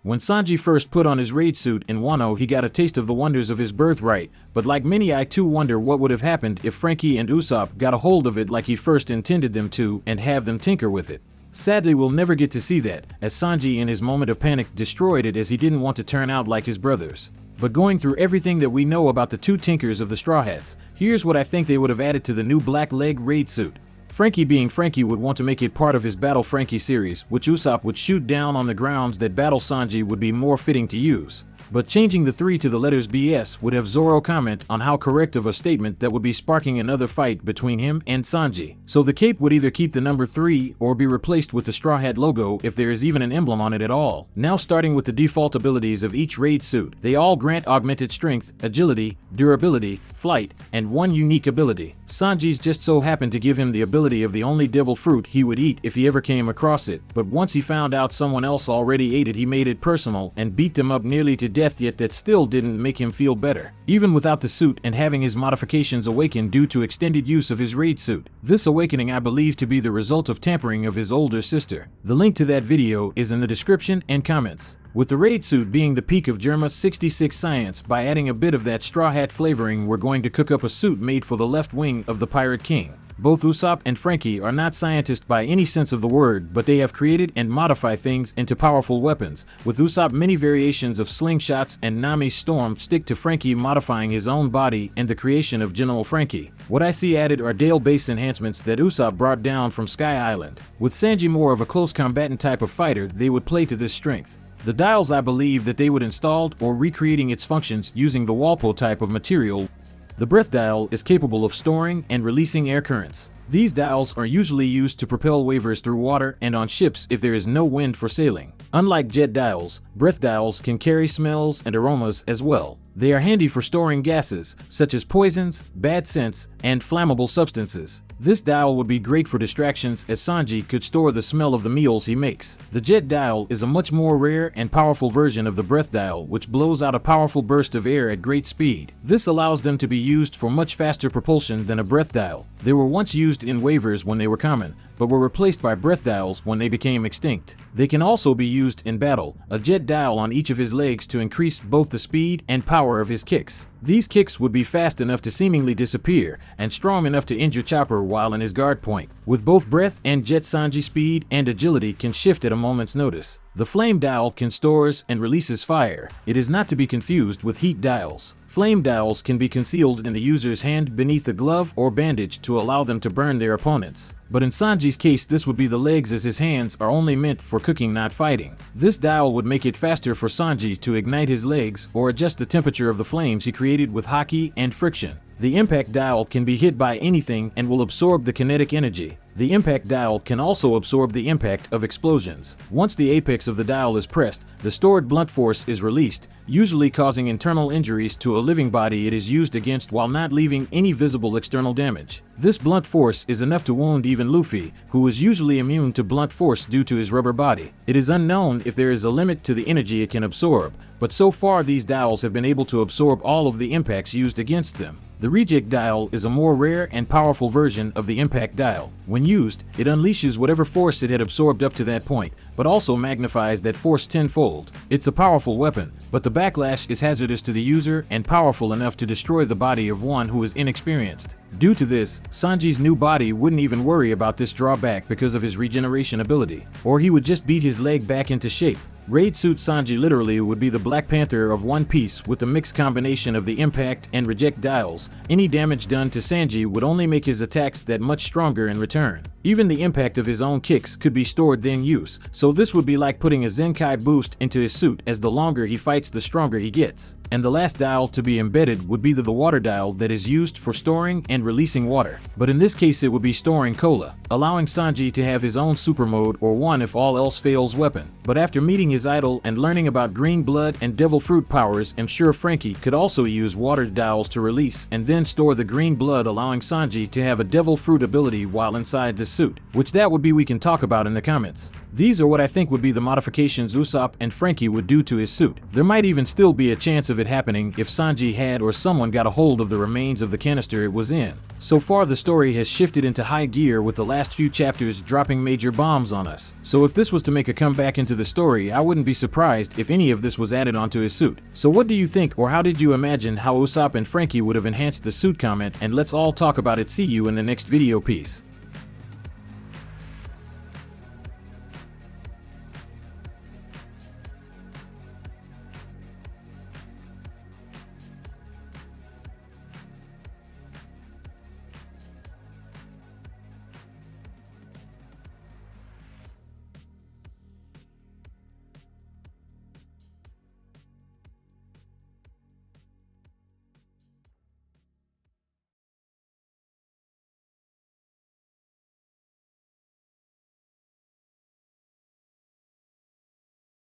When Sanji first put on his raid suit in Wano, he got a taste of the wonders of his birthright, but like many, I too wonder what would have happened if Franky and Ussop got a hold of it like he first intended them to and have them tinker with it. Sadly, we'll never get to see that, as Sanji in his moment of panic destroyed it as he didn't want to turn out like his brothers. But going through everything that we know about the two tinkers of the Straw Hats, here's what I think they would have added to the new Black Leg raid suit. Franky, being Franky, would want to make it part of his Battle Franky series, which Ussop would shoot down on the grounds that Battle Sanji would be more fitting to use. But changing the 3 to the letters BS would have Zoro comment on how correct of a statement that would be, sparking another fight between him and Sanji. So the cape would either keep the number 3 or be replaced with the Straw Hat logo if there is even an emblem on it at all. Now, starting with the default abilities of each raid suit, they all grant augmented strength, agility, durability, flight, and one unique ability. Sanji's just so happened to give him the ability of the only devil fruit he would eat if he ever came across it, but once he found out someone else already ate it, he made it personal and beat them up nearly to death, yet that still didn't make him feel better, even without the suit and having his modifications awaken due to extended use of his raid suit. This awakening I believe to be the result of tampering of his older sister. The link to that video is in the description and comments. With the raid suit being the peak of Germa 66 science, by adding a bit of that Straw Hat flavoring, we're going to cook up a suit made for the left wing of the Pirate King. Both Ussop and Franky are not scientists by any sense of the word, but they have created and modified things into powerful weapons. With Ussop, many variations of slingshots and Nami's storm stick to Franky modifying his own body and the creation of General Franky. What I see added are Dale base enhancements that Ussop brought down from Sky Island. With Sanji more of a close combatant type of fighter, they would play to this strength. The dials, I believe that they would installed or recreating its functions using the Walpo type of material. The breath dial is capable of storing and releasing air currents. These dials are usually used to propel waivers through water and on ships if there is no wind for sailing. Unlike jet dials, breath dials can carry smells and aromas as well. They are handy for storing gases, such as poisons, bad scents, and flammable substances. This dial would be great for distractions, as Sanji could store the smell of the meals he makes. The jet dial is a much more rare and powerful version of the breath dial, which blows out a powerful burst of air at great speed. This allows them to be used for much faster propulsion than a breath dial. They were once used in waivers when they were common, but were replaced by breath dials when they became extinct. They can also be used in battle, a jet dial on each of his legs to increase both the speed and power of his kicks. These kicks would be fast enough to seemingly disappear and strong enough to injure Chopper while in his guard point. With both breath and jet, Sanji speed and agility can shift at a moment's notice. The flame dial can stores and releases fire. It is not to be confused with heat dials. Flame dials can be concealed in the user's hand beneath a glove or bandage to allow them to burn their opponents. But in Sanji's case, this would be the legs, as his hands are only meant for cooking, not fighting. This dial would make it faster for Sanji to ignite his legs or adjust the temperature of the flames he created with haki and friction. The impact dial can be hit by anything and will absorb the kinetic energy. The impact dial can also absorb the impact of explosions. Once the apex of the dial is pressed, the stored blunt force is released, usually causing internal injuries to a living body it is used against while not leaving any visible external damage. This blunt force is enough to wound even Luffy, who is usually immune to blunt force due to his rubber body. It is unknown if there is a limit to the energy it can absorb, but so far these dials have been able to absorb all of the impacts used against them. The reject dial is a more rare and powerful version of the impact dial. When used, it unleashes whatever force it had absorbed up to that point, but also magnifies that force tenfold. It's a powerful weapon, but the backlash is hazardous to the user and powerful enough to destroy the body of one who is inexperienced. Due to this, Sanji's new body wouldn't even worry about this drawback because of his regeneration ability, or he would just beat his leg back into shape. Raid Suit Sanji literally would be the Black Panther of One Piece with the mixed combination of the impact and reject dials. Any damage done to Sanji would only make his attacks that much stronger in return. Even the impact of his own kicks could be stored then use, so this would be like putting a Zenkai boost into his suit, as the longer he fights the stronger he gets. And the last dial to be embedded would be the water dial that is used for storing and releasing water. But in this case it would be storing cola, allowing Sanji to have his own super mode or one if all else fails weapon. But after meeting his idol and learning about green blood and devil fruit powers, I'm sure Franky could also use water dials to release and then store the green blood, allowing Sanji to have a devil fruit ability while inside the suit. suit, which that would be we can talk about in the comments. These are what I think would be the modifications Usopp and Franky would do to his suit. There might even still be a chance of it happening if Sanji had or someone got a hold of the remains of the canister it was in. So far the story has shifted into high gear with the last few chapters dropping major bombs on us. So if this was to make a comeback into the story, I wouldn't be surprised if any of this was added onto his suit. So what do you think, or how did you imagine how Usopp and Franky would have enhanced the suit? Comment and let's all talk about it. See you in the next video. Peace.